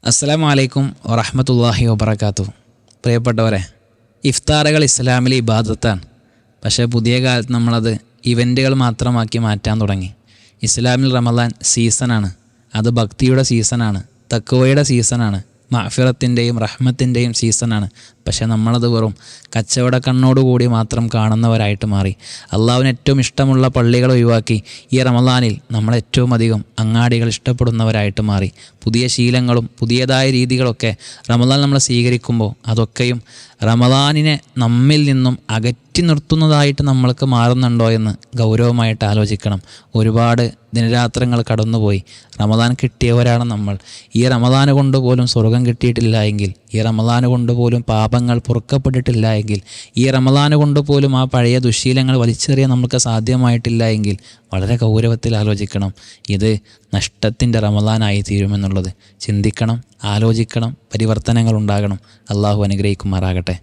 അസ്സലാമു അലൈക്കും വറഹ്മത്തുള്ളാഹി വബറകാതുഹു. പ്രിയപ്പെട്ടവരെ, ഇഫ്താറുകൾ ഇസ്ലാമിലെ ഇബാദത്താണ്. പക്ഷേ പുതിയ കാലത്ത് നമ്മളത് ഇവൻറ്റുകൾ മാത്രമാക്കി മാറ്റാൻ തുടങ്ങി. ഇസ്ലാമിൽ റമദാൻ സീസണാണ്. അത് ഭക്തിയുടെ സീസണാണ്, തഖ്വയുടെ സീസണാണ്, മഅ്ഫിറത്തിൻ്റെയും റഹ്മത്തിൻ്റെയും സീസണാണ്. പക്ഷേ നമ്മളത് വെറും കച്ചവട കണ്ണോടുകൂടി മാത്രം കാണുന്നവരായിട്ട് മാറി. അള്ളാഹുവിന് ഏറ്റവും ഇഷ്ടമുള്ള പള്ളികൾ ഒഴിവാക്കി ഈ റമദാനിൽ നമ്മളേറ്റവും അധികം അങ്ങാടികൾ ഇഷ്ടപ്പെടുന്നവരായിട്ട് മാറി. പുതിയ ശീലങ്ങളും പുതിയതായ രീതികളൊക്കെ റമദാൻ നമ്മൾ സ്വീകരിക്കുമ്പോൾ അതൊക്കെയും റമദാനിനെ നമ്മിൽ നിന്നും അകറ്റി നിർത്തുന്നതായിട്ട് നമ്മൾക്ക് മാറുന്നുണ്ടോ എന്ന് ഗൗരവമായിട്ട് ആലോചിക്കണം. ഒരുപാട് ദിനരാത്രങ്ങൾ കടന്നുപോയി. റമദാൻ കിട്ടിയവരാണ് നമ്മൾ. ഈ റമദാൻ കൊണ്ട് പോലും സ്വർഗം കിട്ടിയിട്ടില്ല എങ്കിൽ, ഈ റമദാൻ കൊണ്ട് പോലും പാപങ്ങൾ പൊറുക്കപ്പെട്ടിട്ടില്ല എങ്കിൽ, ഈ റമദാൻ കൊണ്ട് പോലും ആ പഴയ ദുശ്ശീലങ്ങൾ വലിച്ചെറിയാൻ നമുക്ക് സാധ്യമായിട്ടില്ല എങ്കിൽ വളരെ ഗൗരവത്തിൽ ആലോചിക്കണം. ഇത് നഷ്ടത്തിൻ്റെ റമദാനായി തീരുമെന്നുള്ളത് ചിന്തിക്കണം, ആലോചിക്കണം, പരിവർത്തനങ്ങൾ ഉണ്ടാകണം. അള്ളാഹു അനുഗ്രഹിക്കുമാറാകട്ടെ.